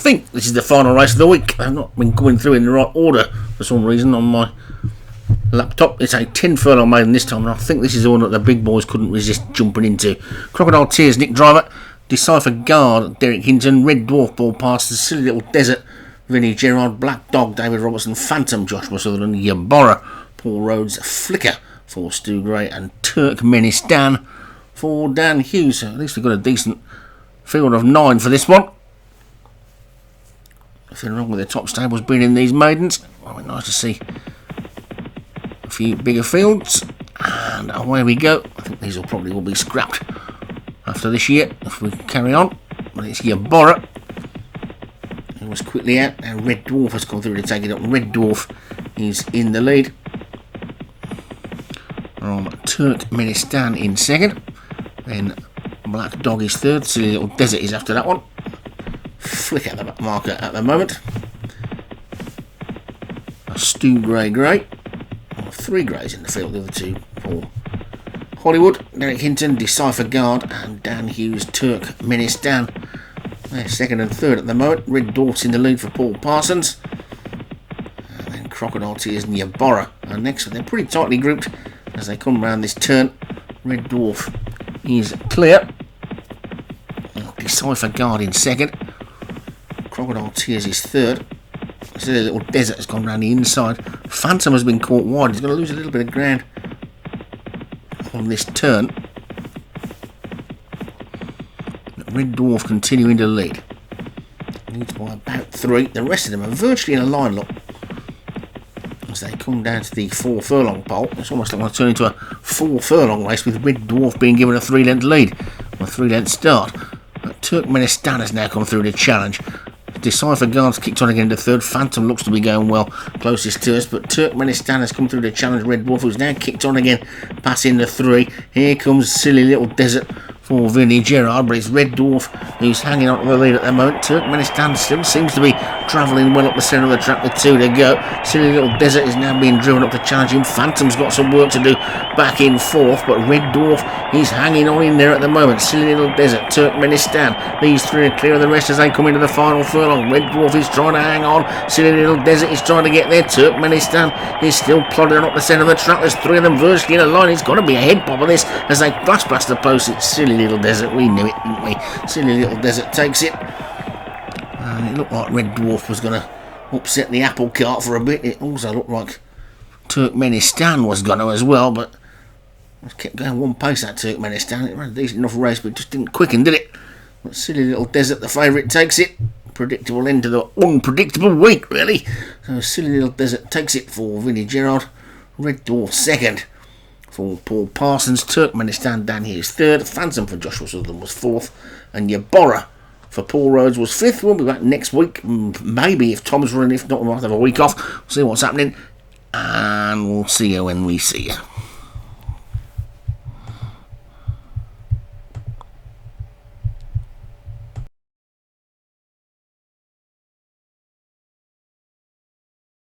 think this is the final race of the week. I've not been going through in the right order for some reason on my laptop. It's a 10 furlong maiden this time, and I think this is the one that the big boys couldn't resist jumping into. Crocodile Tears, Nick Driver. Decipher Guard, Derek Hinton. Red Dwarf, Ball Past. The Silly Little Desert, Vinnie Gerard. Black Dog, David Robertson. Phantom, Joshua Sutherland. Yabora, Paul Rhodes. Flicker for Stu Gray, and Turkmenistan for Dan Hughes. So at least we've got a decent field of 9 for this one. Nothing wrong with the top stables being in these maidens. Well, nice to see a few bigger fields, and away we go. I think these will probably all be scrapped after this year if we carry on. But it's Yabora. He was quickly out. Now Red Dwarf has come through to take it up. Red Dwarf is in the lead. Turkmenistan in second. Then Black Dog is third. Silly Little Desert is after that one. Flick at the back marker at the moment. A Stu Gray. 3 greys in the field. The other 2 Paul Hollywood, Derek Hinton, Decipher Guard, and Dan Hughes, Turkmenistan. They're second and third at the moment. Red Dwarf's in the lead for Paul Parsons. And then Crocodile Tears and Yabora are next. They're pretty tightly grouped as they come round this turn. Red Dwarf is clear. Decipher Guard in second. Crocodile Tears is third. Silly Little Desert has gone round the inside. Phantom has been caught wide. He's going to lose a little bit of ground on this turn. Red Dwarf continuing to lead. Leads by about 3. The rest of them are virtually in a line, look. As they come down to the 4 furlong pole. It's almost like going to turn into a 4 furlong race with Red Dwarf being given a 3-length lead. A 3-length start. But Turkmenistan has now come through the challenge. Decipher Guard's kicked on again to third. Phantom looks to be going well closest to us, but Turkmenistan has come through the challenge. Red Dwarf, who's now kicked on again, passing the 3. Here comes Silly Little Desert for Vinnie Gerard, but it's Red Dwarf who's hanging on to the lead at the moment. Turkmenistan still seems to be travelling well up the centre of the track with 2 to go. Silly Little Desert is now being driven up to challenge him. Phantom's got some work to do back in 4th, but Red Dwarf is hanging on in there at the moment. Silly Little Desert, Turkmenistan, these 3 are clear of the rest as they come into the final furlong. Red Dwarf is trying to hang on. Silly Little Desert is trying to get there. Turkmenistan is still plodding up the centre of the track. There's 3 of them virtually in a line. It's got to be a head pop of this as they flash past the post. It's Silly Little Desert. We knew it, didn't we? Silly Little Desert takes it. And it looked like Red Dwarf was going to upset the apple cart for a bit. It also looked like Turkmenistan was going to as well, but it kept going one pace, that Turkmenistan. It ran a decent enough race, but it just didn't quicken, did it? But Silly Little Desert, the favourite, takes it. Predictable end to the unpredictable week, really. So Silly Little Desert takes it for Vinnie Gerard. Red Dwarf second for Paul Parsons. Turkmenistan Dan Hughes third. Phantom for Joshua Sutherland was 4th. And Yabora for Paul Rhodes was 5th. We'll be back next week. Maybe if Tom's running. If not, we might have a week off. We'll see what's happening. And we'll see you when we see you.